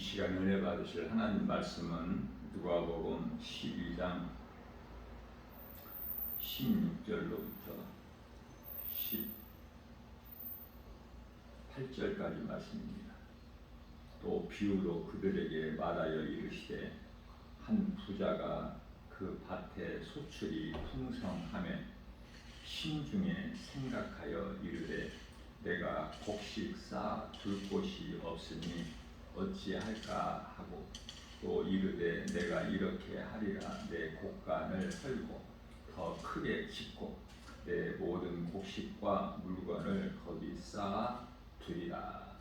시간 은혜 받으실 하나님 말씀은 누가복음 12장 16절로부터 18절까지 말씀입니다. 또 비유로 그들에게 말하여 이르시되 한 부자가 그 밭에 소출이 풍성하매 심중에 생각하여 이르되 내가 곡식 쌓아 둘 곳이 없으니 어찌할까 하고 또 이르되 내가 이렇게 하리라 내 곡간을 헐고 더 크게 짓고 내 모든 곡식과 물건을 거기 쌓아 두리라.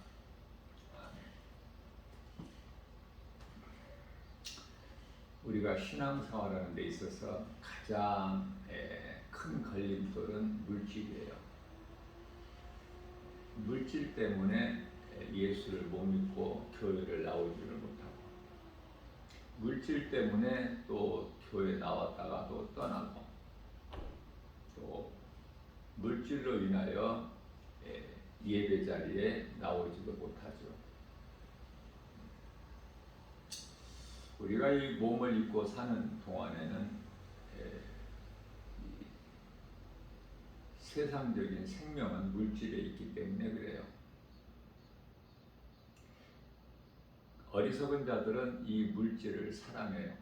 우리가 신앙생활하는 데 있어서 가장 큰 걸림돌은 물질이에요. 물질 때문에 예수를 못 믿고 교회를 나오지를 못하고, 물질 때문에 또 교회 나왔다가 또 떠나고, 또 물질로 인하여 예배 자리에 나오지도 못하죠. 우리가 이 몸을 입고 사는 동안에는 세상적인 생명은 물질에 있기 때문에 그래요. 어리석은 자들은 이 물질을 사랑해요.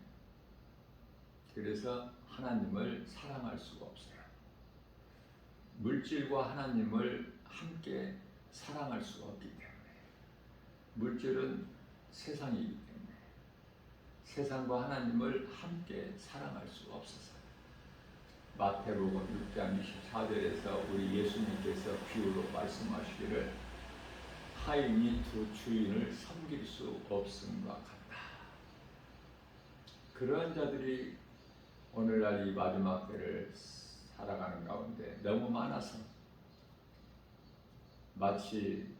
그래서 하나님을 사랑할 수가 없어요. 물질과 하나님을 함께 사랑할 수가 없기 때문에, 물질은 세상이기 때문에 세상과 하나님을 함께 사랑할 수가 없어서요. 마태복음 6장 24절에서 우리 예수님께서 비유로 말씀하시기를 하인이 두 주인을 섬길 수 없음과 같다. 그러한 자들이 오늘날 이 마지막 때를 살아가는 가운데 너무 많아서 마치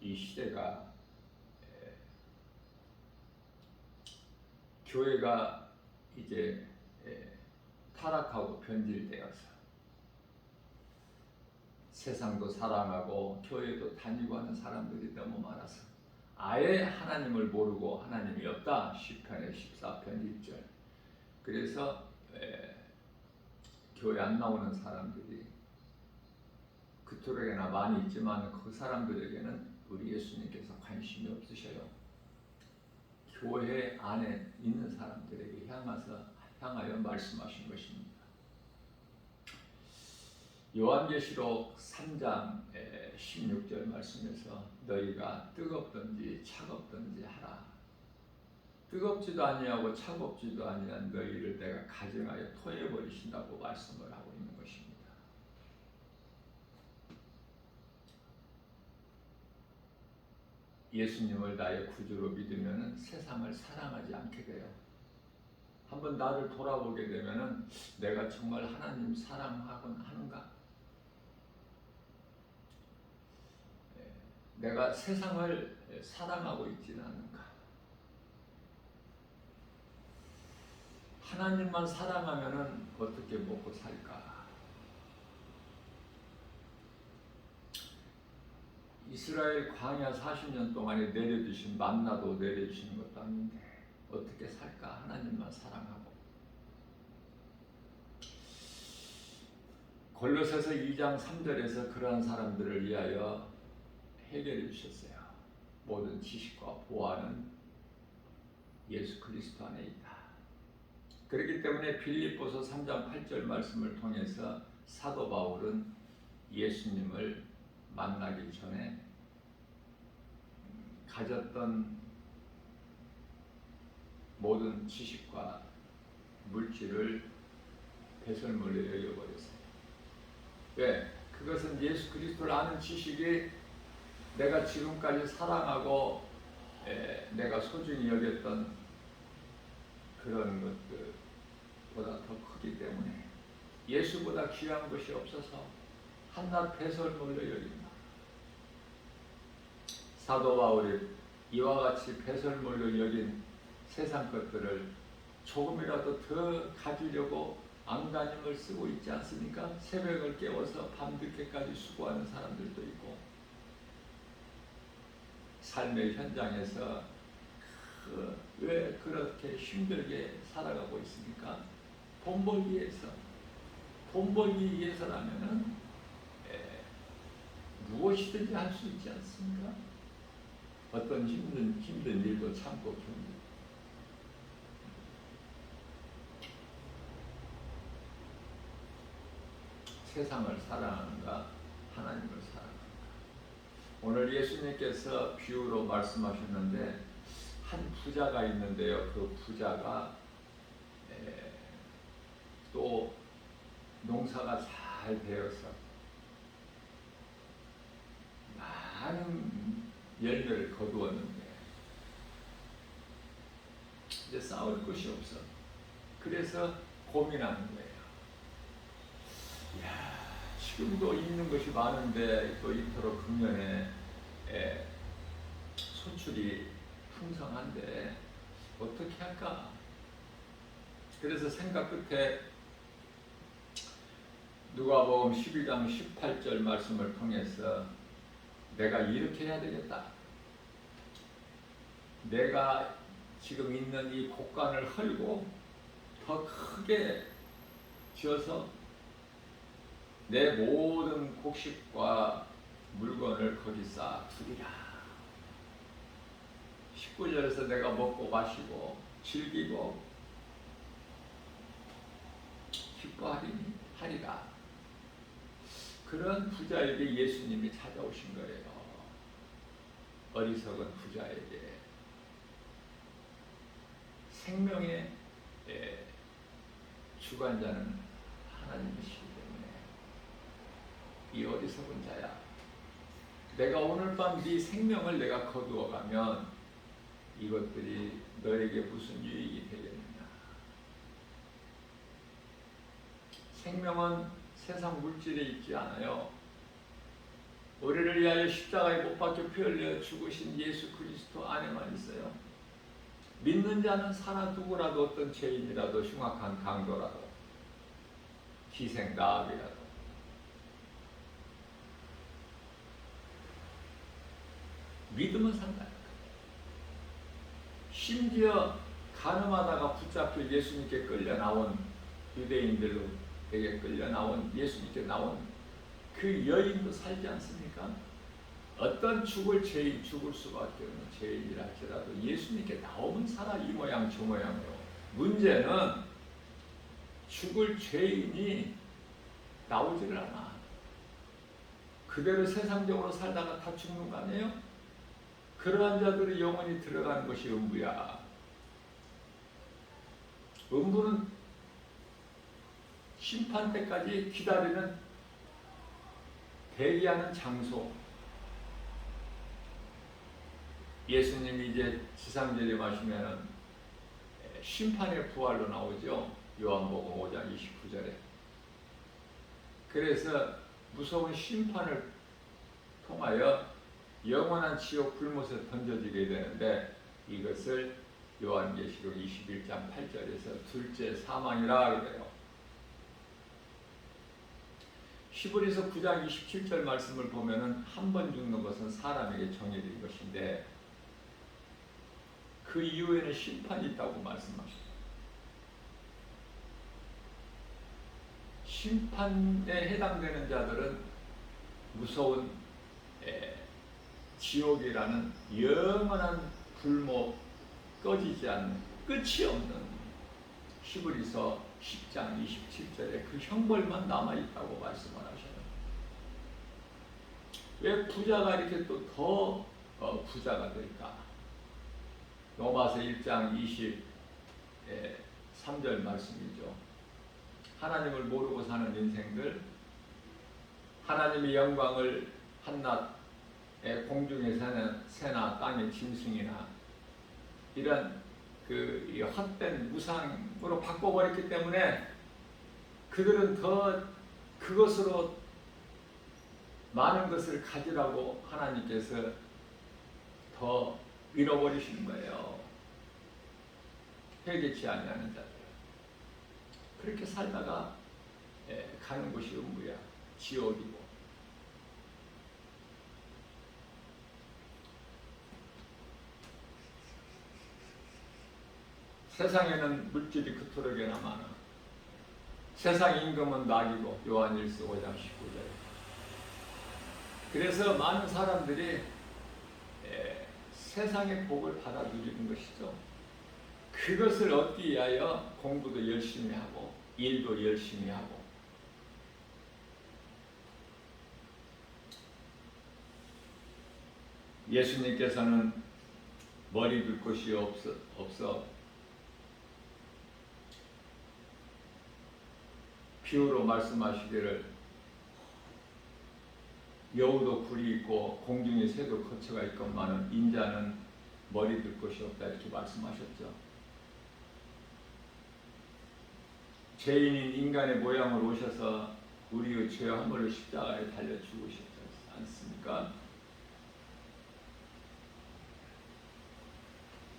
이 시대가 교회가 이제 타락하고 변질되어서 세상도 사랑하고 교회도 다니고 하는 사람들이 너무 많아서 아예 하나님을 모르고 하나님이 없다. 시편의 14편 1절. 그래서 교회 안 나오는 사람들이 그토록이나 많이 있지만 그 사람들에게는 우리 예수님께서 관심이 없으셔요. 교회 안에 있는 사람들에게 향하여 말씀하신 것입니다. 요한계시록 3장 16절 말씀에서 너희가 뜨겁든지 차갑든지 하라. 뜨겁지도 아니하고 차갑지도 아니한 너희를 내가 가정하여 토해버리신다고 말씀을 하고 있는 것입니다. 예수님을 나의 구주로 믿으면 세상을 사랑하지 않게 돼요. 한번 나를 돌아보게 되면 내가 정말 하나님 사랑하곤 하는가? 내가 세상을 사랑하고 있지는 않은가? 하나님만 사랑하면 어떻게 먹고 살까? 이스라엘 광야 40년 동안에 내려주신 만나도 내려주시는 것도 아닌데 어떻게 살까? 하나님만 사랑하고. 골로새서 2장 3절에서 그러한 사람들을 위하여 해결해 주셨어요. 모든 지식과 보화는 예수 그리스도 안에 있다. 그렇기 때문에 빌립보서 3장 8절 말씀을 통해서 사도 바울은 예수님을 만나기 전에 가졌던 모든 지식과 물질을 배설물로 여겨버렸어요. 왜? 그것은 예수 그리스도를 아는 지식이 내가 지금까지 사랑하고 내가 소중히 여겼던 그런 것들보다 더 크기 때문에 예수보다 귀한 것이 없어서 한낱 배설물로 여긴다. 사도 바울이 이와 같이 배설물로 여긴 세상 것들을 조금이라도 더 가지려고 안간힘을 쓰고 있지 않습니까? 새벽을 깨워서 밤늦게까지 수고하는 사람들도 있고, 삶의 현장에서 왜 그렇게 힘들게 살아가고 있습니까? 돈 벌기 위해서. 돈 벌기 위해서라면은 무엇이든지 할 수 있지 않습니까? 어떤 힘든 일도 참고 견디고. 세상을 사랑하는가, 하나님을 사랑하는가. 오늘 예수님께서 비유로 말씀하셨는데 한 부자가 있는데요. 그 부자가 또 농사가 잘 되어서 많은 열매를 거두었는데 이제 싸울 것이 없어. 그래서 고민하는 거예요. 야, 지금도 있는 것이 많은데 또 이토록 금년에 소출이 풍성한데 어떻게 할까? 그래서 생각 끝에 누가복음 12장 18절 말씀을 통해서 내가 이렇게 해야 되겠다. 내가 지금 있는 이 곡간을 헐고 더 크게 지어서 내 모든 곡식과 물건을 거기 싹 두리라. 19절에서 내가 먹고 마시고 즐기고 기뻐하리라. 그런 부자에게 예수님이 찾아오신 거예요. 어리석은 부자에게. 생명의 주관자는 하나님이시기 때문에 이 어리석은 자야, 내가 오늘 밤 네 생명을 내가 거두어가면 이것들이 너에게 무슨 유익이 되겠느냐. 생명은 세상 물질에 있지 않아요. 우리를 위하여 십자가에 못 박혀 피 흘려 죽으신 예수 그리스도 안에만 있어요. 믿는 자는 사나 누구라도 어떤 죄인이라도 흉악한 강도라도 희생 나압이라도 믿으면 산다. 심지어 가늠하다가 붙잡혀 예수님께 끌려 나온 유대인들에게 끌려 나온 예수님께 나온 그 여인도 살지 않습니까? 어떤 죽을 죄인, 죽을 수밖에 없는 죄인이라 할지라도 예수님께 나오면 살아. 이 모양 저 모양으로. 문제는 죽을 죄인이 나오지를 않아. 그대로 세상적으로 살다가 다 죽는 거 아니에요? 그러한 자들이 영원히 들어가는 것이 음부야. 음부는 심판 때까지 기다리는, 대기하는 장소. 예수님이 이제 지상재림하시면은 심판의 부활로 나오죠. 요한복음 5장 29절에. 그래서 무서운 심판을 통하여 영원한 지옥 불못에 던져지게 되는데, 이것을 요한계시록 21장 8절에서 둘째 사망이라 그래요. 히브리서 9장 27절 말씀을 보면은 한 번 죽는 것은 사람에게 정해진 것인데 그 이후에는 심판이 있다고 말씀하셨어요. 심판에 해당되는 자들은 무서운 지옥이라는 영원한 불못, 꺼지지 않는, 끝이 없는 히브리서 10장 27절에 그 형벌만 남아있다고 말씀을 하셔요. 왜 부자가 이렇게 또 더 부자가 될까? 로마서 1장 23절 말씀이죠. 하나님을 모르고 사는 인생들, 하나님의 영광을 한낮에 공중에 사는 새나 땅의 짐승이나 이런 이 헛된 무상으로 바꿔버렸기 때문에 그들은 더 그것으로 많은 것을 가지라고 하나님께서 더 잃어버리시는 거예요. 회개치 아니하는 자들. 그렇게 살다가 가는 곳이 음부야. 지옥이고. 세상에는 물질이 그토록이나 많아. 세상 임금은 낙이고 요한일서 5장 19절. 그래서 많은 사람들이 세상의 복을 받아 누리는 것이죠. 그것을 얻기 위하여 공부도 열심히 하고 일도 열심히 하고. 예수님께서는 머리 둘 곳이 없어 비유로 말씀하시기를 여우도 굴이 있고 공중의 새도 거처가 있건만은 인자는 머리 둘 곳이 없다 이렇게 말씀하셨죠. 죄인인 인간의 모양으로 오셔서 우리의 죄와 허물을 십자가에 달려 죽으셨지 않습니까?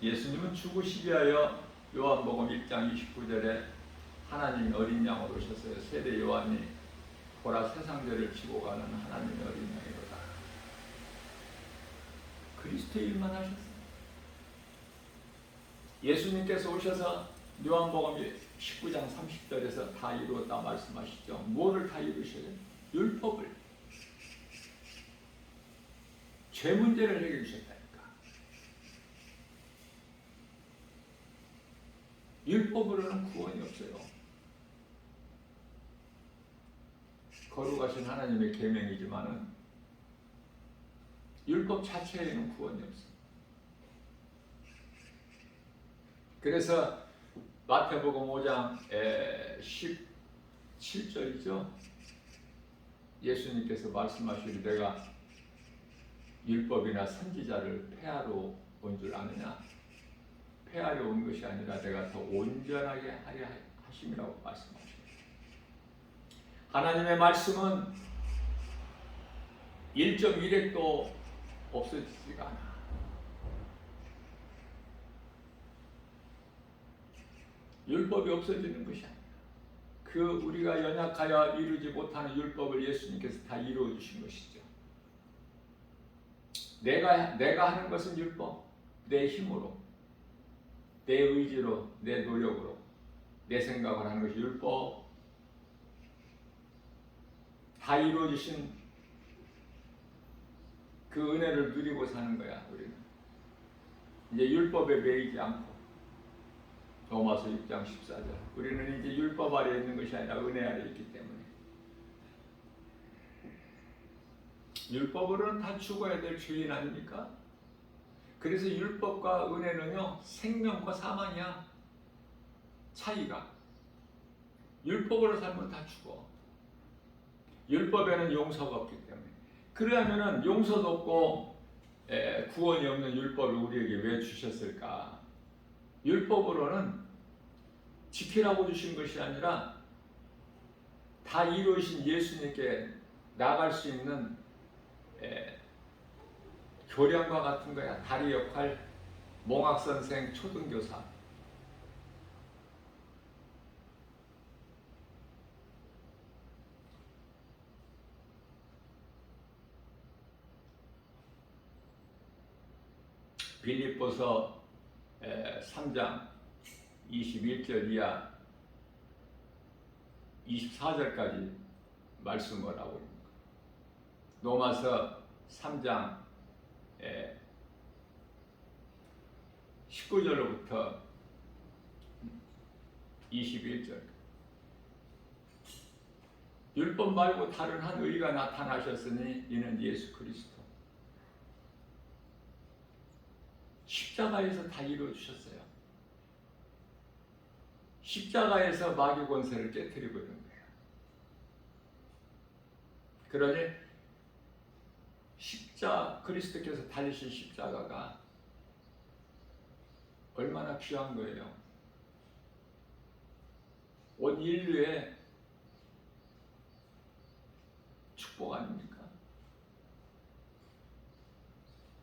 예수님은 죽으시기 위하여 요한복음 1장 29절에 하나님이 어린 양으로 오셨어요. 세례 요한이 보라 세상죄를 지고 가는 하나님의 어린 양이로다. 그리스도의 일만 하셨어요. 예수님께서 오셔서 요한복음 19장 30절에서 다 이루었다 말씀하시죠. 뭐를 다 이루셔요? 율법을. 죄 문제를 해결해 주셨다니까. 율법으로는 구원이 없어요. 거룩하신 하나님의 계명이지만은 율법 자체에는 구원이 없어요. 그래서 마태복음 5장 17절이죠. 예수님께서 말씀하시기를 내가 율법이나 선지자를 폐하러 온 줄 아느냐? 폐하려 온 것이 아니라 내가 더 온전하게 하려 하심이라고 말씀하십니다. 하나님의 말씀은 1.1획도 없어지지가 않아. 율법이 없어지는 것이 아니라 그 우리가 연약하여 이루지 못하는 율법을 예수님께서 다 이루어 주신 것이죠. 내가 하는 것은 율법, 내 힘으로, 내 의지로, 내 노력으로, 내 생각을 하는 것이 율법. 다 이루어 주신 그 은혜를 누리고 사는 거야. 우리는 이제 율법에 매이지 않고. 로마서 6장 14절. 우리는 이제 율법 아래 있는 것이 아니라 은혜 아래 있기 때문에. 율법으로는 다 죽어야 될 죄인 아닙니까? 그래서 율법과 은혜는요, 생명과 사망이야. 차이가. 율법으로 살면 다 죽어. 율법에는 용서가 없기 때문에. 그러면은 용서도 없고 구원이 없는 율법을 우리에게 왜 주셨을까? 율법으로는 지키라고 주신 것이 아니라 다 이루신 예수님께 나갈 수 있는 교량과 같은 거야. 다리 역할, 몽학선생, 초등교사. 빌립보서 3장 21절 이하 24절까지 말씀을 하고 있습니다. 로마서 3장 19절로부터 21절. 율법 말고 다른 한 의가 나타나셨으니 이는 예수 그리스도. 십자가에서 다 이루어 주셨어요. 십자가에서 마귀 권세를 깨뜨리고 있는 거예요. 그러니 그리스도께서 달리신 십자가가 얼마나 귀한 거예요. 온 인류의 축복 아닙니까?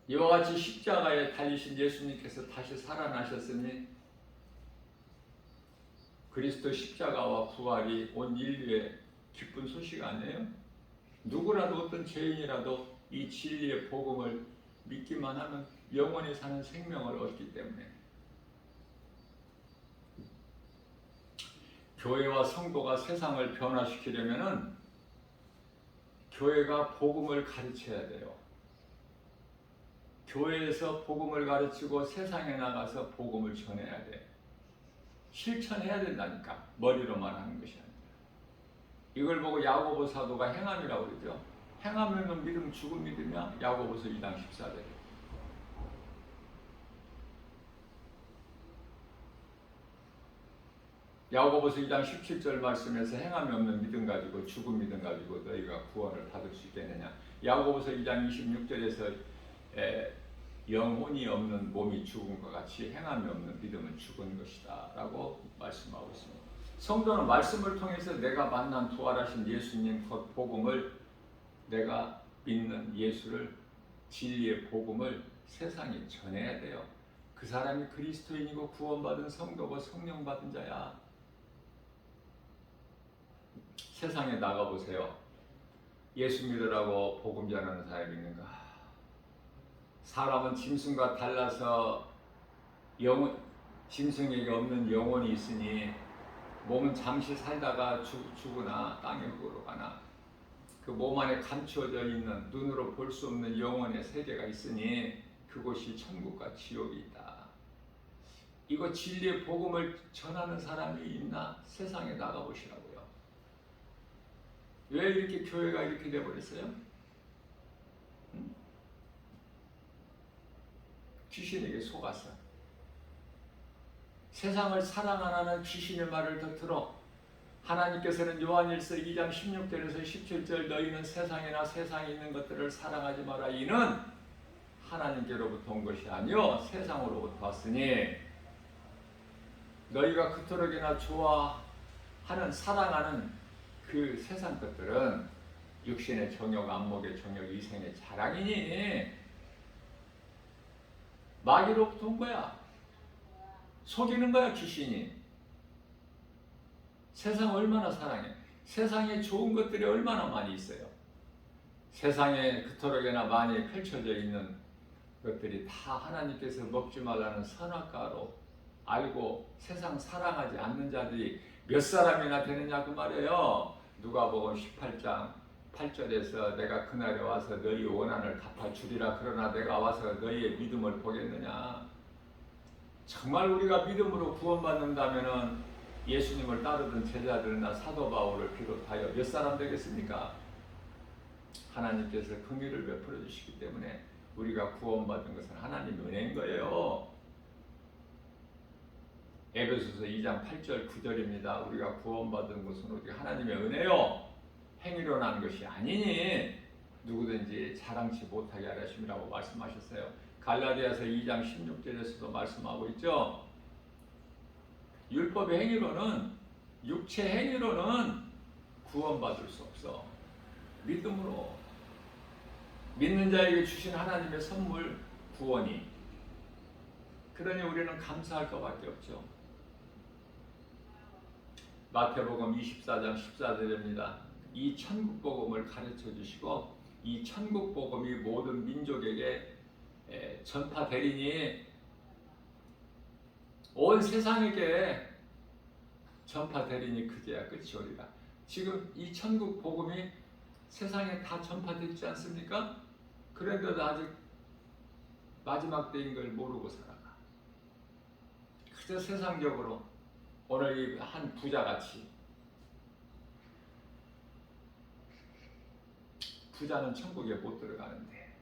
이와 같이 십자가에 달리신 예수님께서 다시 살아나셨으니 그리스도 십자가와 부활이 온 인류의 기쁜 소식 아니에요? 누구라도 어떤 죄인이라도 이 진리의 복음을 믿기만 하면 영원히 사는 생명을 얻기 때문에 교회와 성도가 세상을 변화시키려면은 교회가 복음을 가르쳐야 돼요. 교회에서 복음을 가르치고 세상에 나가서 복음을 전해야 돼. 실천해야 된다니까. 머리로만 하는 것이 아니라. 이걸 보고 야고보 사도가 행함이라고 그러죠. 행하면 믿음 죽은 믿음이야. 야고보서 2장 14절. 야고보서 2장 17절 말씀에서 행함이 없는 믿음 가지고 죽은 믿음 가지고 너희가 구원을 받을 수 있겠느냐. 야고보서 2장 26절에서 영혼이 없는 몸이 죽은 것 같이 행함이 없는 믿음은 죽은 것이다 라고 말씀하고 있습니다. 성도는 말씀을 통해서 내가 만난 부활하신 예수님 곧 복음을, 내가 믿는 예수를, 진리의 복음을 세상에 전해야 돼요. 그 사람이 그리스도인이고 구원받은 성도고 성령 받은 자야. 세상에 나가보세요. 예수 믿으라고 복음 전하는 사람이 있는가? 사람은 짐승과 달라서 짐승에게 없는 영혼이 있으니 몸은 잠시 살다가 죽으나 땅의 흙으로 가나 그 몸 안에 감추어져 있는 눈으로 볼 수 없는 영혼의 세계가 있으니 그곳이 천국과 지옥이 있다. 이거 진리의 복음을 전하는 사람이 있나? 세상에 나가보시라고요. 왜 이렇게 교회가 이렇게 돼버렸어요? 귀신에게 속아서 세상을 사랑 안 하는 귀신의 말을 더 들어. 하나님께서는 요한일서 2장 16절에서 17절 너희는 세상이나 세상에 있는 것들을 사랑하지 마라. 이는 하나님께로부터 온 것이 아니요 세상으로부터 왔으니 너희가 그토록이나 좋아하는 사랑하는 그 세상 것들은 육신의 정욕, 안목의 정욕, 이생의 자랑이니 마귀로부터 온 거야. 속이는 거야 귀신이. 세상 얼마나 사랑해. 세상에 좋은 것들이 얼마나 많이 있어요. 세상에 그토록이나 많이 펼쳐져 있는 것들이 다 하나님께서 먹지 말라는 선악과로 알고 세상 사랑하지 않는 자들이 몇 사람이나 되느냐 그 말이에요. 누가복음 18장 8절에서 내가 그날에 와서 너희 원한을 갚아주리라. 그러나 내가 와서 너희의 믿음을 보겠느냐. 정말 우리가 믿음으로 구원받는다면 예수님을 따르던 제자들이나 사도 바울을 비롯하여 몇 사람 되겠습니까? 하나님께서 긍휼을 베풀어 주시기 때문에 우리가 구원받은 것은 하나님의 은혜인 거예요. 에베소서 2장 8절 9절입니다. 우리가 구원받은 것은 우리 하나님의 은혜요 행위로 난 것이 아니니 누구든지 자랑치 못하게 하심이라고 말씀하셨어요. 갈라디아서 2장 16절에서도 말씀하고 있죠. 율법의 행위로는, 육체 행위로는 구원받을 수 없어. 믿음으로, 믿는 자에게 주신 하나님의 선물 구원이. 그러니 우리는 감사할 것밖에 없죠. 마태복음 24장 14절입니다. 이 천국 복음을 가르쳐 주시고 이 천국 복음이 모든 민족에게 전파되리니 온 세상에게 전파되리니 그제야 끝이 오리라. 지금 이 천국 복음이 세상에 다 전파되지 않습니까? 그런데도 아직 마지막 때인 걸 모르고 살아가. 그저 세상적으로 오늘 이 한 부자같이 부자는 천국에 못 들어가는데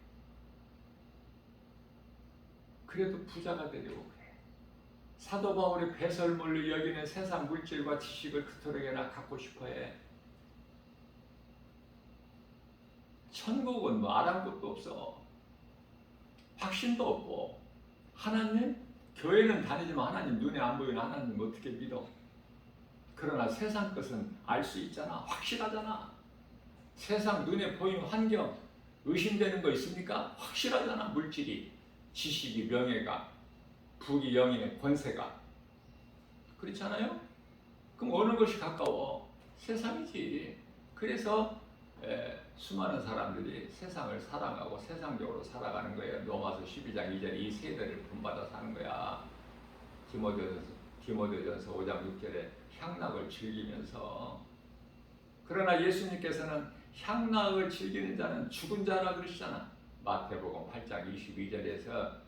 그래도 부자가 되려고 그래. 사도 바울이 배설물로 여기는 세상 물질과 지식을 그토록이나 갖고 싶어해. 천국은 뭐 아랑곳도 없어. 확신도 없고. 하나님? 교회는 다니지만 하나님 눈에 안 보이는 하나님 어떻게 믿어? 그러나 세상 것은 알 수 있잖아. 확실하잖아. 세상 눈에 보이는 환경 의심되는 거 있습니까? 확실하잖아. 물질이, 지식이, 명예가, 부귀, 영예의 권세가. 그렇잖아요? 그럼 어느 것이 가까워? 세상이지. 그래서 수많은 사람들이 세상을 사랑하고 세상적으로 살아가는 거예요. 로마서 12장 2절에 이 세대를 본받아 사는 거야. 디모데전서 5장 6절에 향락을 즐기면서. 그러나 예수님께서는 향락을 즐기는 자는 죽은 자라 그러시잖아. 마태복음 8장 22절에서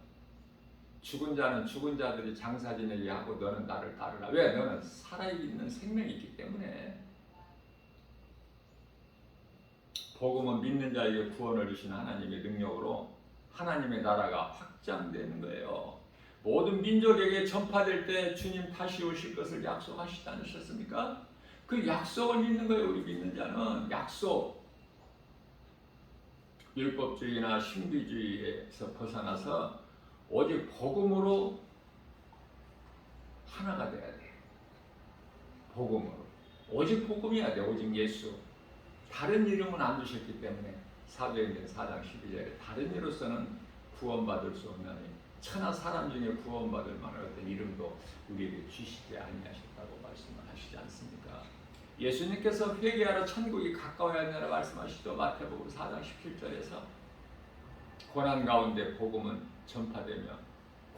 죽은 자는 죽은 자들이 장사 지내게 하고 너는 나를 따르라. 왜? 너는 살아있는 생명이 있기 때문에. 복음은 믿는 자에게 구원을 주시는 하나님의 능력으로 하나님의 나라가 확장되는 거예요. 모든 민족에게 전파될 때 주님 다시 오실 것을 약속하시지 않으셨습니까? 그 약속을 믿는 거예요. 우리 믿는 자는 약속. 율법주의나 신비주의에서 벗어나서 오직 복음으로 하나가 돼야 돼. 복음으로. 오직 복음이어야 돼. 오직 예수. 다른 이름은 안 주셨기 때문에 사도행전 4장 12절에 다른 이로서는 구원받을 수 없나니 천하 사람 중에 구원받을 만한 어떤 이름도 우리에게 주시지 아니하셨다고 말씀을 하시지 않습니까? 예수님께서 회개하러 천국이 가까워야 한다고 말씀하시죠. 마태복음 4장 17절에서 고난 가운데 복음은 전파되며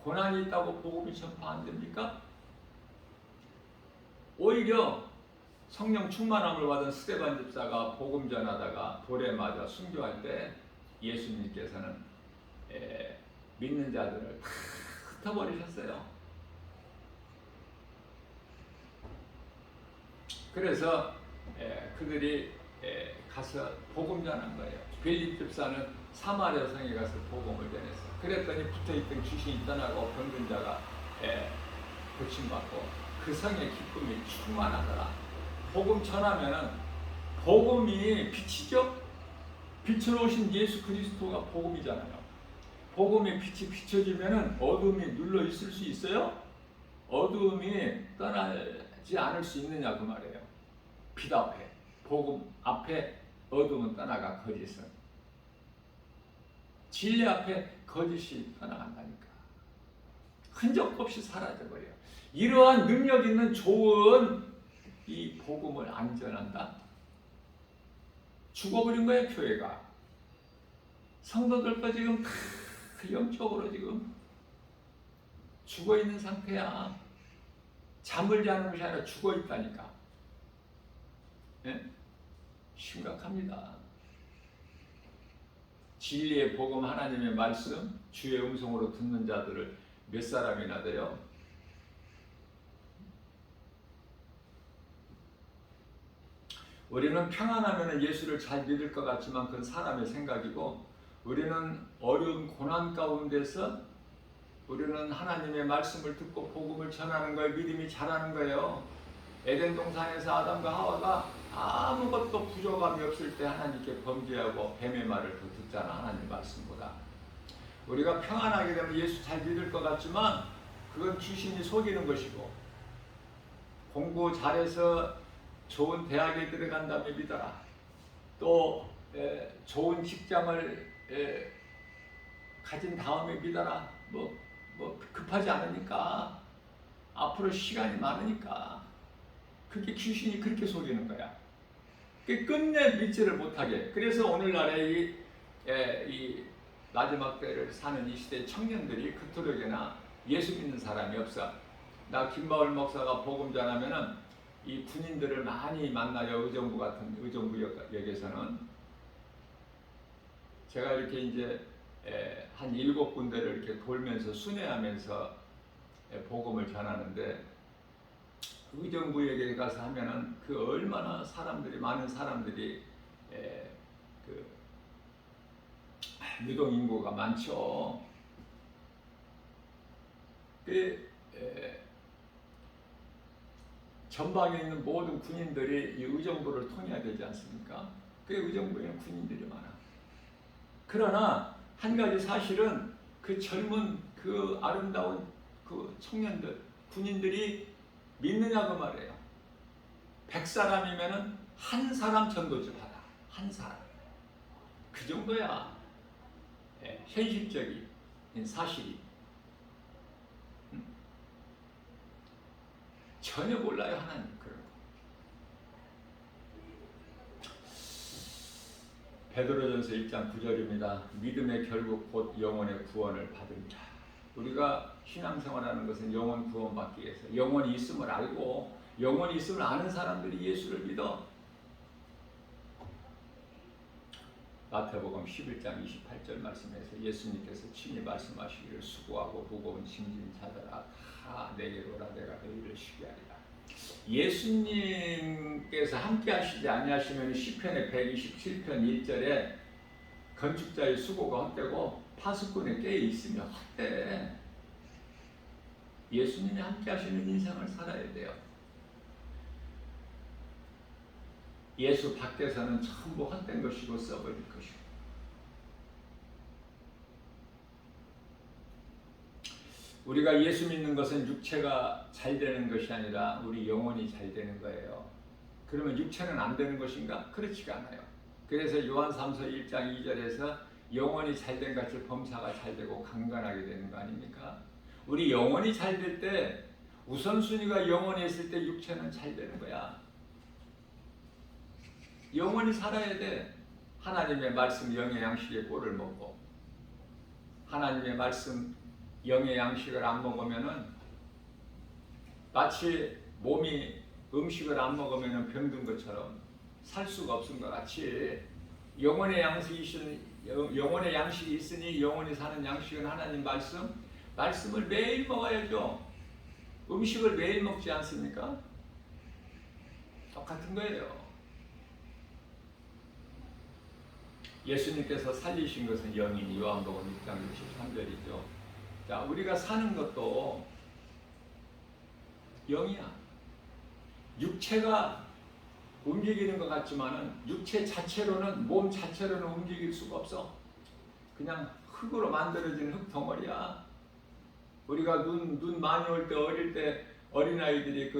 고난이 있다고 복음이 전파 안 됩니까? 오히려 성령 충만함을 받은 스데반 집사가 복음 전하다가 돌에 맞아 순교할 때 예수님께서는 믿는 자들을 다 흩어버리셨어요. 그래서 그들이 가서 복음 전한 거예요. 빌립 집사는 사마리아 성에 가서 복음을 전했어. 그랬더니 붙어있던 귀신이 떠나고 병든 자가 고침받고 그 성의 기쁨이 충만하더라. 복음 전하면은 복음이 빛이죠. 빛으로 오신 예수 그리스도가 복음이잖아요. 복음의 빛이 비춰지면은 어둠이 눌러 있을 수 있어요? 어둠이 떠나지 않을 수 있느냐 그 말이에요. 빛 앞에 복음 앞에 어둠은 떠나가 거짓은 진리 앞에 거짓이 떠나간다니까. 흔적 없이 사라져버려요. 이러한 능력 있는 좋은 이 복음을 안 전한다? 죽어버린 거예요. 교회가. 성도들도 지금 다 영적으로 지금 죽어있는 상태야. 잠을 자는 것이 아니라 죽어있다니까. 네? 심각합니다. 진리의 복음 하나님의 말씀 주의 음성으로 듣는 자들을 몇 사람이나 돼요? 우리는 평안하면 예수를 잘 믿을 것 같지만 그건 사람의 생각이고, 우리는 어려운 고난 가운데서 우리는 하나님의 말씀을 듣고 복음을 전하는 거에 믿음이 자라는 거예요. 에덴 동산에서 아담과 하와가 아무것도 부족함이 없을 때 하나님께 범죄하고 뱀의 말을 더 듣잖아. 하나님 말씀보다. 우리가 평안하게 되면 예수 잘 믿을 것 같지만 그건 귀신이 속이는 것이고, 공부 잘해서 좋은 대학에 들어간 다음에 믿어라. 또 좋은 직장을 가진 다음에 믿어라. 뭐 급하지 않으니까, 앞으로 시간이 많으니까. 그게 귀신이 그렇게 속이는 거야. 끝내 믿지를 못하게. 그래서 오늘날의 이 마지막 때를 사는 이 시대 청년들이 그토록이나 예수 믿는 사람이 없어. 나 김마을 목사가 복음 전하면은 이 군인들을 많이 만나요. 의정부 같은 의정부역에서는 제가 이렇게 이제 한 7군데를 이렇게 돌면서 순회하면서 복음을 전하는데, 의정부역에 가서 하면은 그 얼마나 사람들이 많은 사람들이 그 유동 인구가 많죠. 전방에 있는 모든 군인들이 이 의정부를 통해야 되지 않습니까? 그 의정부에는 군인들이 많아. 그러나 한 가지 사실은 그 젊은 그 아름다운 그 청년들, 군인들이 믿느냐고 말해요. 100사람이면은 한 사람 전도지 받아. 한 사람. 그 정도야. 현실적인 사실이. 전혀 몰라요, 하나님. 그런 거. 베드로전서 1장 9절입니다. 믿음의 결국 곧 영혼의 구원을 받습니다. 우리가 신앙생활하는 것은 영혼 구원받기 위해서 영혼이 있음을 알고 영혼이 있음을 아는 사람들이 예수를 믿어. 마태복음 11장 28절 말씀에서 예수님께서 친히 말씀하시기를 수고하고 무거운 짐진 자들아 다 내게로 오라 내가 너희를 쉬게 하리라. 예수님께서 함께 하시지 아니하시면 시편의 127편 1절에 건축자의 수고가 헛되고 파수꾼의 깨에 있으며 헛돼. 예수님이 함께 하시는 인생을 살아야 돼요. 예수 밖에서는 전부 헛된 것이고 썩어질 것이고. 우리가 예수 믿는 것은 육체가 잘 되는 것이 아니라 우리 영혼이 잘 되는 거예요. 그러면 육체는 안 되는 것인가? 그렇지가 않아요. 그래서 요한 3서 1장 2절에서 영혼이 잘된 같이 범사가 잘 되고 강건하게 되는 거 아닙니까? 우리 영혼이 잘 될 때 우선순위가 영혼이 있을 때 육체는 잘 되는 거야. 영혼이 살아야 돼. 하나님의 말씀 영의 양식의 꼴을 먹고 하나님의 말씀 영의 양식을 안 먹으면은 마치 몸이 음식을 안 먹으면은 병든 것처럼 살 수가 없은 것 같이 영혼의 양식이 있으니 영혼이 사는 양식은 하나님 말씀을 매일 먹어야죠. 음식을 매일 먹지 않습니까? 똑같은 거예요. 예수님께서 살리신 것은 영이니 요한복음 6장 63절이죠. 자, 우리가 사는 것도 영이야. 육체가 움직이는 것 같지만은 육체 자체로는 몸 자체로는 움직일 수가 없어. 그냥 흙으로 만들어진 흙 덩어리야. 우리가 눈 많이 올 때 어릴 때 어린아이들이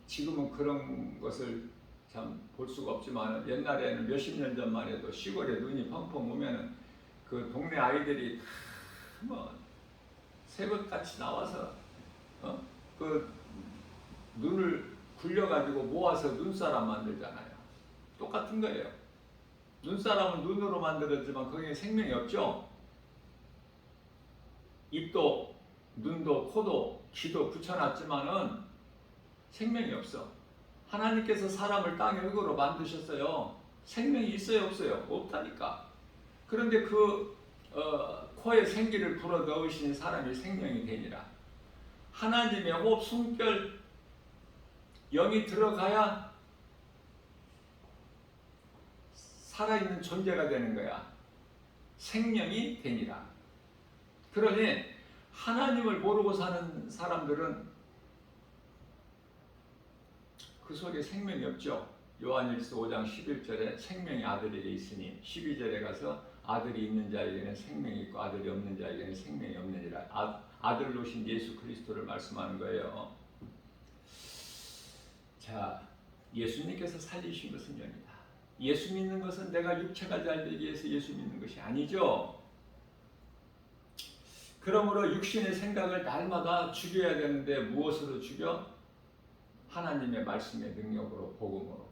지금은 그런 것을 참 볼 수가 없지만 옛날에는 몇십 년 전만 해도 시골에 눈이 펑펑 오면은 그 동네 아이들이 새벽같이 나와서 그 눈을 굴려가지고 모아서 눈사람 만들잖아요. 똑같은 거예요. 눈사람은 눈으로 만들었지만 거기에 생명이 없죠. 입도 눈도 코도 귀도 붙여놨지만은 생명이 없어. 하나님께서 사람을 땅의 흙으로 만드셨어요. 생명이 있어요 없어요? 없다니까. 그런데 코에 생기를 불어 넣으신 사람이 생명이 되니라. 하나님의 호흡 숨결 영이 들어가야 살아있는 존재가 되는 거야. 생명이 되니라. 그러니 하나님을 모르고 사는 사람들은 그 속에 생명이 없죠. 요한일서 5장 11절에 생명이 아들에게 있으니 12절에 가서 아들이 있는 자에게는 생명이 있고 아들이 없는 자에게는 생명이 없느니라. 아들로 오신 예수 그리스도를 말씀하는 거예요. 자, 예수님께서 살리신 것은 영이다. 예수 믿는 것은 내가 육체가 잘 되기 위해서 예수 믿는 것이 아니죠. 그러므로 육신의 생각을 날마다 죽여야 되는데 무엇으로 죽여? 하나님의 말씀의 능력으로, 복음으로.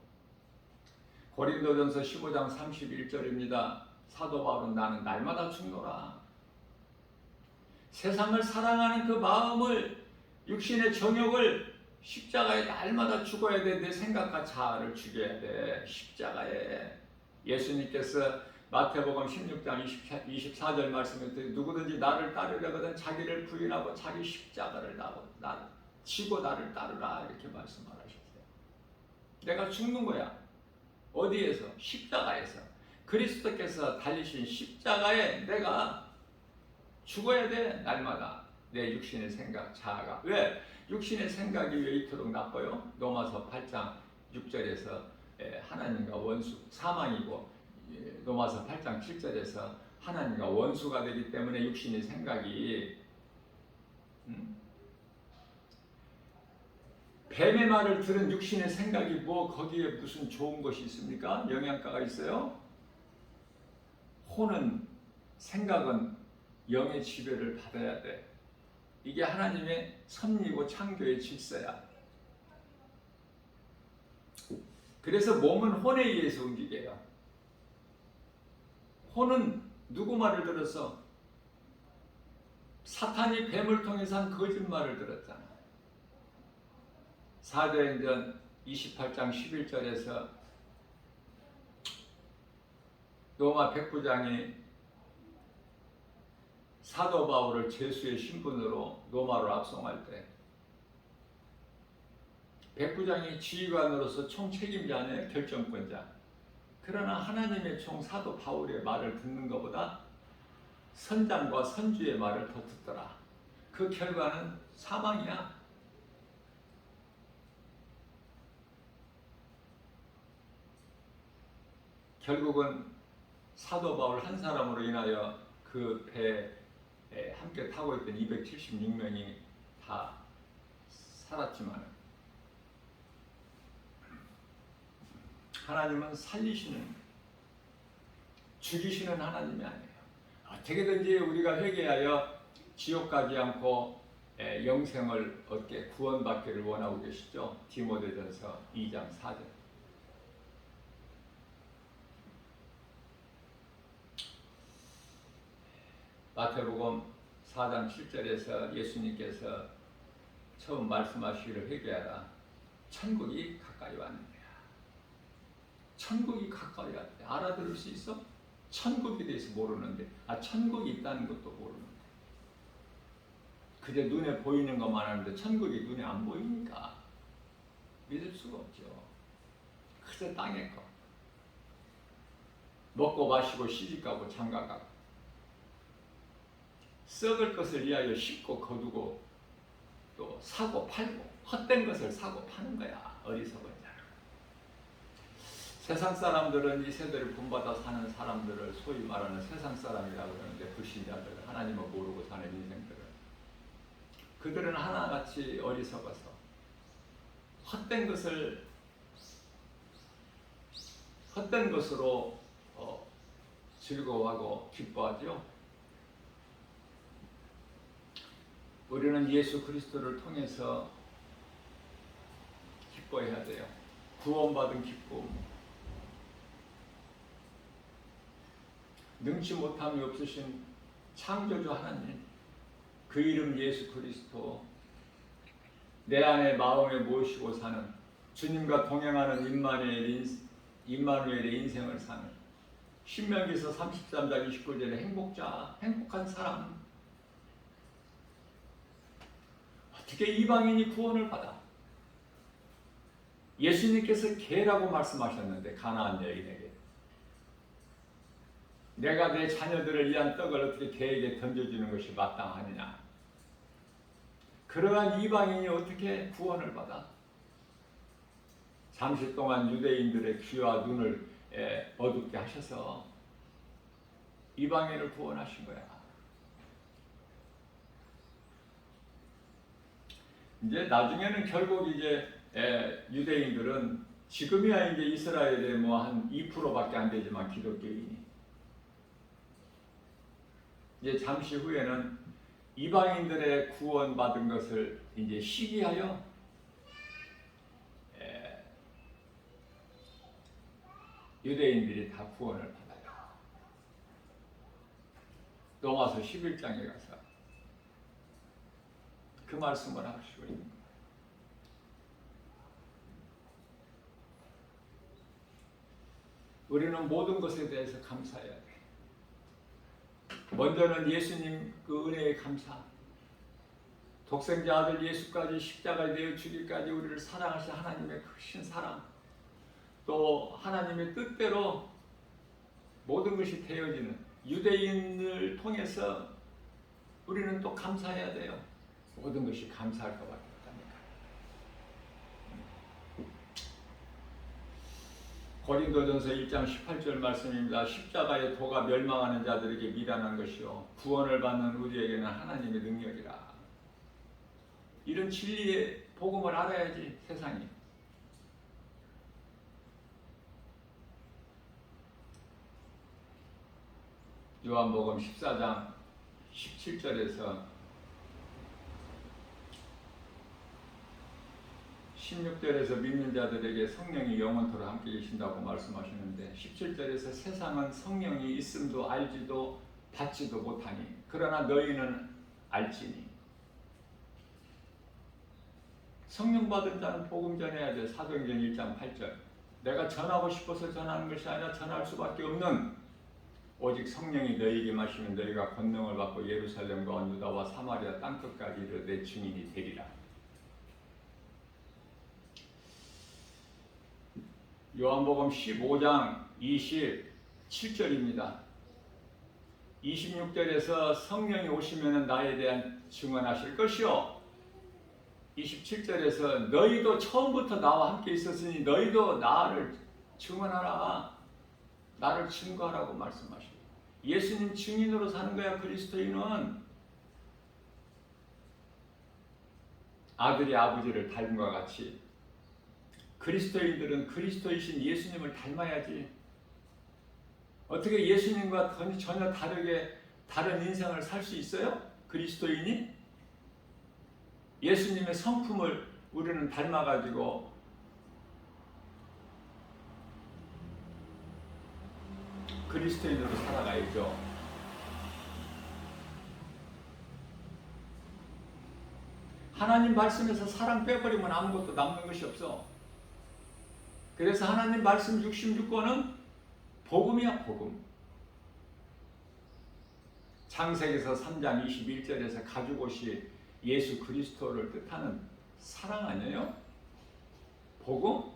고린도전서 15장 31절입니다. 사도 바울은 나는 날마다 죽노라. 세상을 사랑하는 그 마음을, 육신의 정욕을 십자가에 날마다 죽어야 돼. 내 생각과 자아를 죽여야 돼. 십자가에. 예수님께서 마태복음 16장 24절 말씀에 누구든지 나를 따르려거든 자기를 부인하고 자기 십자가를 지고 나를 따르라 이렇게 말씀하셨어요. 내가 죽는 거야. 어디에서? 십자가에서. 그리스도께서 달리신 십자가에 내가 죽어야 돼. 날마다. 내 육신의 생각, 자아가. 왜? 육신의 생각이 왜 이토록 나빠요? 로마서 8장 6절에서 하나님과 원수, 사망이고 로마서 8장 7절에서 하나님과 원수가 되기 때문에 육신의 생각이 뱀의 말을 들은 육신의 생각이 거기에 무슨 좋은 것이 있습니까? 영양가가 있어요? 생각은 영의 지배를 받아야 돼. 이게 하나님의 섭리고 창조의 질서야. 그래서 몸은 혼에 의해서 움직여요. 혼은 누구 말을 들었어? 사탄이 뱀을 통해서 한 거짓말을 들었잖아. 사도행전 28장 11절에서 로마 백부장이 사도 바울을 제수의 신분으로 로마로 압송할 때 백부장이 지휘관으로서 총책임자네, 결정권자. 그러나 하나님의 종 사도 바울의 말을 듣는 것보다 선장과 선주의 말을 더 듣더라. 그 결과는 사망이야. 결국은 사도 바울 한 사람으로 인하여 그 배에 함께 타고 있던 276명이 다 살았지만 하나님은 살리시는, 죽이시는 하나님이 아니에요. 어떻게든지 우리가 회개하여 지옥 가지 않고 영생을 얻게, 구원받기를 원하고 계시죠. 디모데전서 2장 4절. 마태복음 4장 7절에서 예수님께서 처음 말씀하시기를 회개하라. 천국이 가까이 왔느니라. 천국이 가까이 왔대. 알아들을 수 있어? 천국에 대해서 모르는데, 천국이 있다는 것도 모르는데. 그저 눈에 보이는 것만 하는데 천국이 눈에 안 보이니까 믿을 수가 없죠. 그저 땅의 것. 먹고 마시고 시집가고 장가가고 썩을 것을 위하여 싣고 거두고 또 사고 팔고 헛된 것을 사고 파는 거야. 어리석은 자는. 세상 사람들은 이 세대를 본받아 사는 사람들을 소위 말하는 세상 사람이라고 그러는데, 불신자들, 하나님을 모르고 사는 인생들은 그들은 하나같이 어리석어서 헛된 것으로 즐거워하고 기뻐하죠. 우리는 예수 그리스도를 통해서 기뻐해야 돼요. 구원받은 기쁨. 능치 못함이 없으신 창조주 하나님, 그 이름 예수 그리스도, 내 안에 마음에 모시고 사는 주님과 동행하는 임마누엘의 인생을 사는, 신명기서 33장 29절에 행복한 사람. 어떻게 이방인이 구원을 받아? 예수님께서 개라고 말씀하셨는데, 가나안 여인에게 내가 내 자녀들을 위한 떡을 어떻게 개에게 던져주는 것이 마땅하느냐? 그러한 이방인이 어떻게 구원을 받아? 잠시 동안 유대인들의 귀와 눈을 어둡게 하셔서 이방인을 구원하신 거야. 이제 나중에는 결국 이제 유대인들은 지금이야 이제 이스라엘의 뭐 한 2%밖에 안 되지만 기독교인이, 이제 잠시 후에는 이방인들의 구원받은 것을 이제 시기하여 유대인들이 다 구원을 받아요. 로마서 11장에 가서 그 말씀을 하시고 있는 거예요. 우리는 모든 것에 대해서 감사해야 돼. 먼저는 예수님 그 은혜에 감사. 독생자 아들 예수까지 십자가에 내어 주기까지 우리를 사랑하신 하나님의 크신 사랑, 또 하나님의 뜻대로 모든 것이 되어지는 유대인을 통해서 우리는 또 감사해야 돼요. 모든 것이 감사할 것밖에 없다니까. 고린도전서 1장 18절 말씀입니다. 십자가의 도가 멸망하는 자들에게 미련한 것이요 구원을 받는 우리에게는 하나님의 능력이라. 이런 진리의 복음을 알아야지 세상이. 요한복음 14장 17절에서 16절에서 믿는 자들에게 성령이 영원토록 함께 계신다고 말씀하시는데, 17절에서 세상은 성령이 있음도 알지도 받지도 못하니 그러나 너희는 알지니. 성령 받은 자는 복음 전해야 돼. 사도행전 1장 8절. 내가 전하고 싶어서 전하는 것이 아니라 전할 수밖에 없는 오직 성령이 너희에게 마시면 너희가 권능을 받고 예루살렘과 유다와 사마리아 땅끝까지 이르러 내 증인이 되리라. 요한복음 15장 27절입니다. 26절에서 성령이 오시면 나에 대한 증언하실 것이요. 27절에서 너희도 처음부터 나와 함께 있었으니 너희도 나를 증언하라. 나를 증거하라고 말씀하시고, 예수님 증인으로 사는 거야. 그리스도인은 아들이 아버지를 닮은 것 같이 그리스도인들은 그리스도이신 예수님을 닮아야지. 어떻게 예수님과 전혀 다르게 다른 인생을 살 수 있어요? 그리스도인이? 예수님의 성품을 우리는 닮아가지고 그리스도인으로 살아가야죠. 하나님 말씀에서 사랑 빼버리면 아무것도 남는 것이 없어. 그래서 하나님 말씀 66권은 복음이야, 복음. 창세기서 3장 21절에서 가죽옷이 예수 그리스도를 뜻하는 사랑 아니에요? 복음?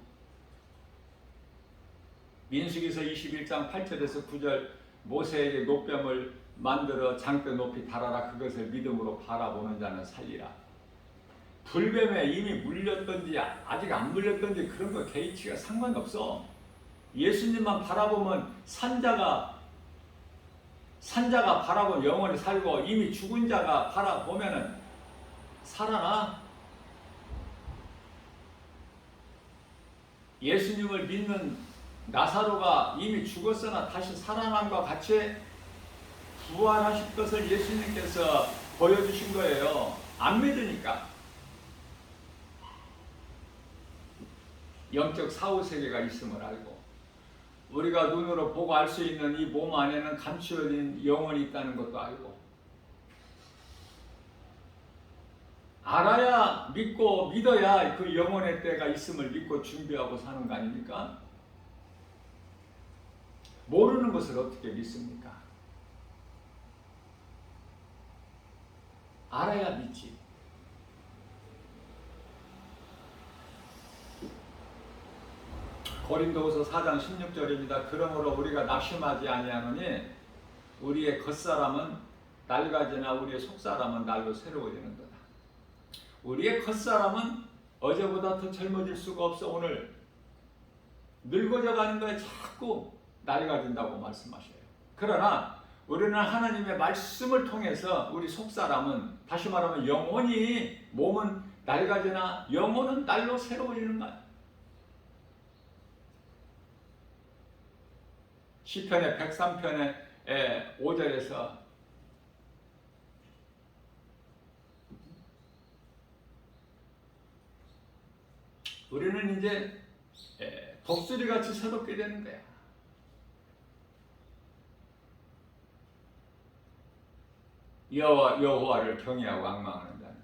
민수기서 21장 8절에서 9절 모세에게 노뱀을 만들어 장대 높이 달아라. 그것을 믿음으로 바라보는 자는 살리라. 불뱀에 이미 물렸던지 아직 안 물렸던지 그런 거 개의치가 상관없어. 예수님만 바라보면 산자가 바라보면 영원히 살고 이미 죽은 자가 바라보면은 살아나. 예수님을 믿는 나사로가 이미 죽었으나 다시 살아남과 같이 부활하실 것을 예수님께서 보여주신 거예요. 안 믿으니까. 영적 사후세계가 있음을 알고 우리가 눈으로 보고 알 수 있는 이 몸 안에는 감추어진 영혼이 있다는 것도 알고 알아야 믿고 믿어야 그 영혼의 때가 있음을 믿고 준비하고 사는 거 아닙니까? 모르는 것을 어떻게 믿습니까? 알아야 믿지. 고린도후서 4장 16절입니다. 그러므로 우리가 낙심하지 아니하노니 우리의 겉사람은 낡아지나 우리의 속사람은 날로 새로워지는 거다. 우리의 겉사람은 어제보다 더 젊어질 수가 없어. 오늘 늙어져 가는 거에 자꾸 낡아진다고 말씀하셔요. 그러나 우리는 하나님의 말씀을 통해서 우리 속사람은, 다시 말하면 영혼이, 몸은 낡아지나 영혼은 날로 새로워지는 거야. 시편의 103편의 5절에서 우리는 이제 독수리같이 새롭게 되는 거야. 여호와를 경외하고 앙망하는 자는.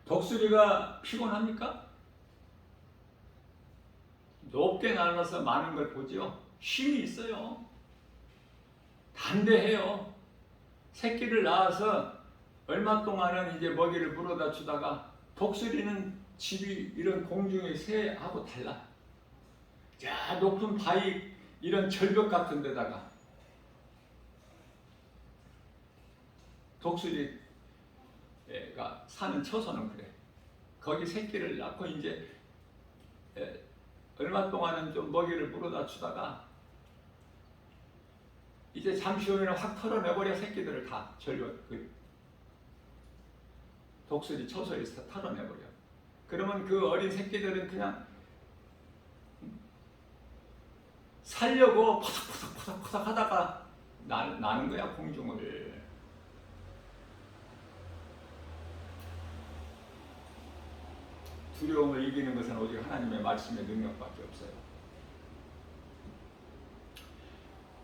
독수리가 피곤합니까? 높게 날아서 많은 걸 보죠. 힘이 있어요. 담대해요. 새끼를 낳아서 얼마 동안은 이제 먹이를 물어다 주다가 독수리는 집이 이런 공중의 새하고 달라. 자, 높은 바위 이런 절벽 같은 데다가 독수리가 사는 처소는 그래. 거기 새끼를 낳고 이제 얼마 동안은 좀 먹이를 물어다 주다가 이제 잠시 후에는 확 털어내버려. 새끼들을 다 절벽 독수리 처소에서 털어내버려. 그러면 그 어린 새끼들은 그냥 살려고 포닥포닥 하다가 나는 거야, 공중을. 두려움을 이기는 것은 오직 하나님의 말씀의 능력밖에 없어요.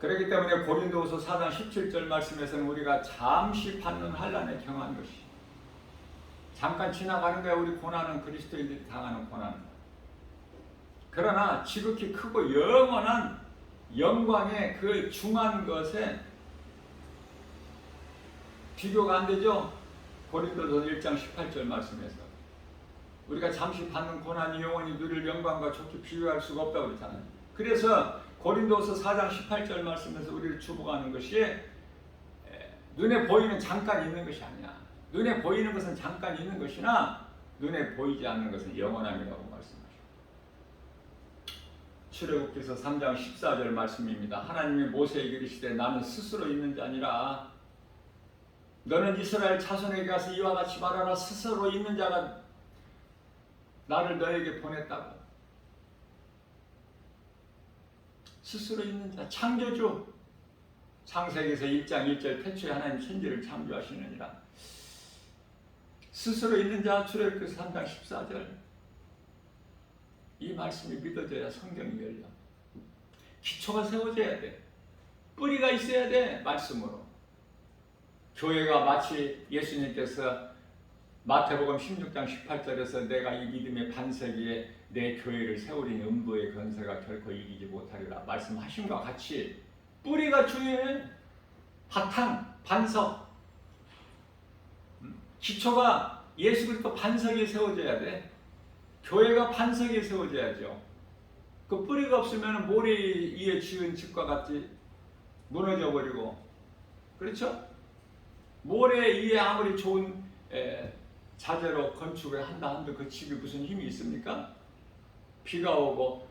그렇기 때문에 고린도후서 4장 17절 말씀에서는 우리가 잠시 받는 환난에 경한 것이 잠깐 지나가는 거야. 우리 고난은 그리스도인들이 당하는 고난은. 그러나 지극히 크고 영원한 영광의 그 중한 것에 비교가 안 되죠. 고린도서 1장 18절 말씀에서 우리가 잠시 받는 고난이 영원히 누릴 영광과 좋게 비교할 수가 없다고 그랬잖아요. 그래서 고린도서 4장 18절 말씀에서 우리를 주목하는 것이 눈에 보이는 잠깐 있는 것이 아니야. 눈에 보이는 것은 잠깐 있는 것이나 눈에 보이지 않는 것은 영원함이라고 말씀하십니다. 출애굽기서 3장 14절 말씀입니다. 하나님이 모세에게 이르시되 나는 스스로 있는 자 아니라 너는 이스라엘 자손에게 가서 이와 같이 말하라. 스스로 있는 자가 나를 너에게 보냈다고. 스스로 있는 자, 창조주. 창세기에서 1장 1절 태초에 하나님 천지를 창조하시느니라. 스스로 있는 자. 출애굽기서 3장 14절. 이 말씀이 믿어져야 성경이 열려. 기초가 세워져야 돼. 뿌리가 있어야 돼. 말씀으로. 교회가 마치 예수님께서 마태복음 16장 18절에서 내가 이 믿음의 반석 위에 내 교회를 세우리니 음부의 권세가 결코 이기지 못하리라 말씀하심과 같이 뿌리가 중요해. 바탕, 반석. 기초가 예수 그리스도 반석 위에 세워져야 돼. 교회가 반석 위에 세워져야죠. 그 뿌리가 없으면 모래 위에 지은 집과 같이 무너져 버리고, 그렇죠? 모래 위에 아무리 좋은 자재로 건축을 한다 한들 그 집이 무슨 힘이 있습니까? 비가 오고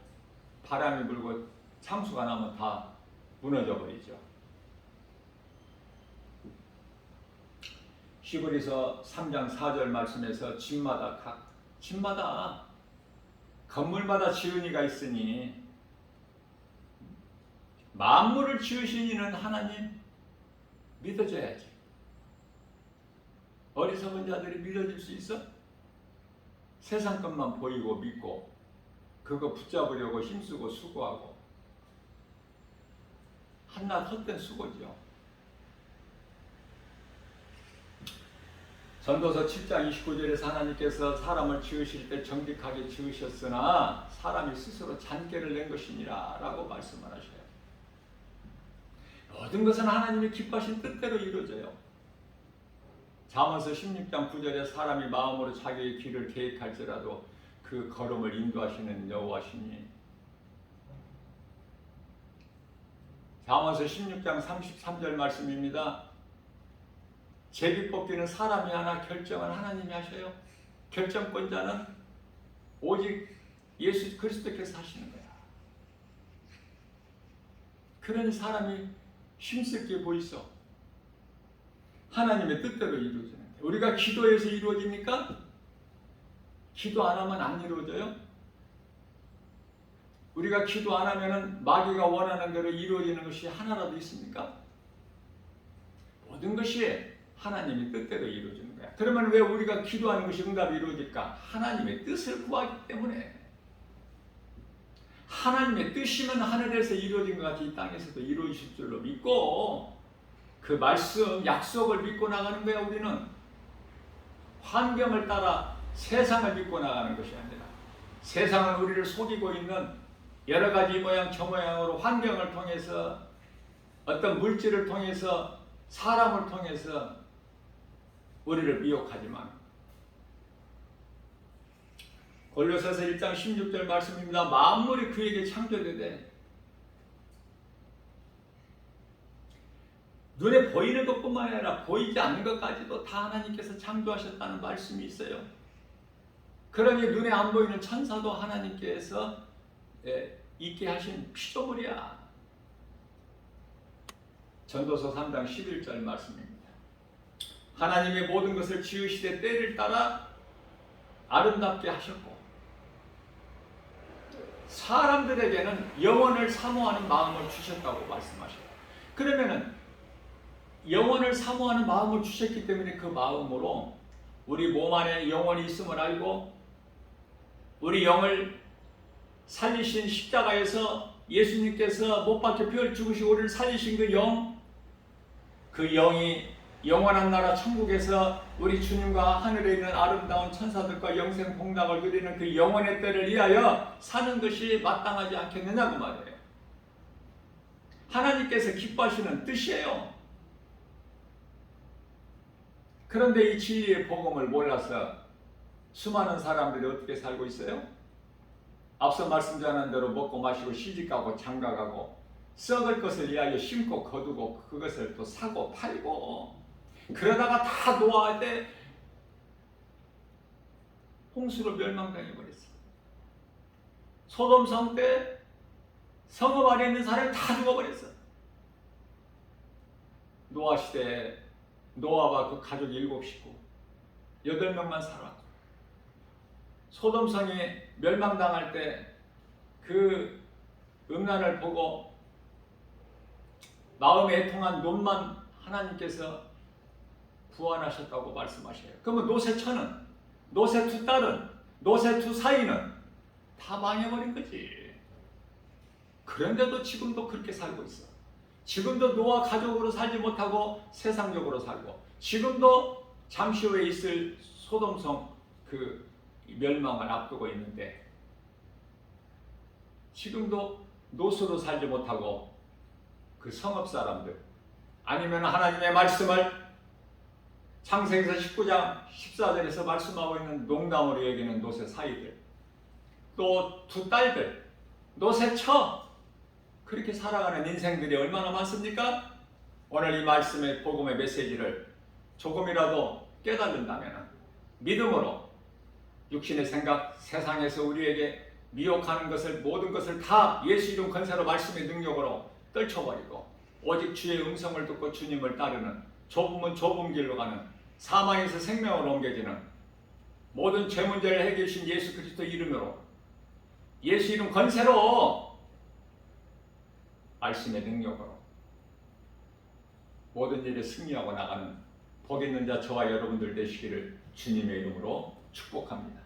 바람이 불고 창수가 나면 다 무너져 버리죠. 히브리서 3장 4절 말씀에서 집마다 건물마다 지은 이가 있으니 만물을 지으신 이는 하나님 믿어줘야지. 어리석은 자들이 믿어질 수 있어? 세상 것만 보이고 믿고 그거 붙잡으려고 힘쓰고 수고하고 한낱 헛된 수고죠. 전도서 7장 29절에서 하나님께서 사람을 지으실 때 정직하게 지으셨으나 사람이 스스로 잔꾀를 낸 것이니라 라고 말씀을 하셔요. 모든 것은 하나님이 기뻐하신 뜻대로 이루어져요. 잠언서 16장 9절에 사람이 마음으로 자기의 길을 계획할지라도 그 걸음을 인도하시는 여호와시니. 잠언서 16장 33절 말씀입니다. 제비 뽑기는 사람이 하나 결정을 하나님이 하셔요. 결정권자는 오직 예수 그리스도께서 하시는 거야. 그러니 사람이 힘쓸 게 뭐 있어? 하나님의 뜻대로 이루어지는 거예요. 우리가 기도해서 이루어집니까? 기도 안 하면 안 이루어져요? 우리가 기도 안 하면 마귀가 원하는 대로 이루어지는 것이 하나라도 있습니까? 모든 것이 하나님의 뜻대로 이루어지는 거야. 그러면 왜 우리가 기도하는 것이 응답이 이루어질까? 하나님의 뜻을 구하기 때문에. 하나님의 뜻이면 하늘에서 이루어진 것 같이 이 땅에서도 이루어질 줄로 믿고 그 말씀, 약속을 믿고 나가는 거야. 우리는 환경을 따라 세상을 믿고 나가는 것이 아니라 세상은 우리를 속이고 있는 여러 가지 모양 저 모양으로 환경을 통해서 어떤 물질을 통해서 사람을 통해서 우리를 미혹하지만 골로새서 1장 16절 말씀입니다. 만물이 그에게 창조되되 눈에 보이는 것뿐만 아니라 보이지 않는 것까지도 다 하나님께서 창조하셨다는 말씀이 있어요. 그러니 눈에 안 보이는 천사도 하나님께서 있게 하신 피조물이야. 전도서 3장 11절 말씀입니다. 하나님의 모든 것을 지으시되 때를 따라 아름답게 하셨고 사람들에게는 영원을 사모하는 마음을 주셨다고 말씀하셔요. 그러면은 영원을 사모하는 마음을 주셨기 때문에 그 마음으로 우리 몸 안에 영혼이 있음을 알고 우리 영을 살리신 십자가에서 예수님께서 못 박혀 피 흘려 죽으시고 우리를 살리신 그 영, 그 영이 영원한 나라 천국에서 우리 주님과 하늘에 있는 아름다운 천사들과 영생 복락을 누리는 그 영원의 때를 위하여 사는 것이 마땅하지 않겠느냐고 말이에요. 하나님께서 기뻐하시는 뜻이에요. 그런데 이 진리의 복음을 몰라서 수많은 사람들이 어떻게 살고 있어요? 앞서 말씀드린 대로 먹고 마시고 시집가고 장가가고 썩을 것을 위하여 심고 거두고 그것을 또 사고 팔고 그러다가 다 노아할 때 홍수로 멸망당해 버렸어. 소돔성 때 성읍 안에 있는 사람이 다 죽어버렸어. 노아 시대에 노아와 그 가족 7식구 8명만 살았고, 소돔성이 멸망당할 때 그 음란을 보고 마음에 애통한 롯만 하나님께서 구원하셨다고 말씀하셔요. 그러면 노세 처는, 노세 두 딸은, 노세 두 사이는 다 망해버린 거지. 그런데도 지금도 그렇게 살고 있어. 지금도 노아 가족으로 살지 못하고 세상적으로 살고, 지금도 잠시 후에 있을 소돔성 그 멸망을 앞두고 있는데, 지금도 노수로 살지 못하고 그 성읍 사람들, 아니면 하나님의 말씀을 창세기서 19장 14절에서 말씀하고 있는 농담으로 여기는 노세 사이들, 또 두 딸들, 노세 처, 그렇게 살아가는 인생들이 얼마나 많습니까? 오늘 이 말씀의 복음의 메시지를 조금이라도 깨달은다면 믿음으로 육신의 생각, 세상에서 우리에게 미혹하는 것을, 모든 것을 다 예수 이름 권세로 말씀의 능력으로 떨쳐버리고 오직 주의 음성을 듣고 주님을 따르는, 좁으면 좁은 길로 가는, 사망에서 생명으로 옮겨지는 모든 죄 문제를 해결해 주신 예수 그리스도 이름으로, 예수 이름 권세로, 말씀의 능력으로 모든 일에 승리하고 나가는 복 있는 자 저와 여러분들 되시기를 주님의 이름으로 축복합니다.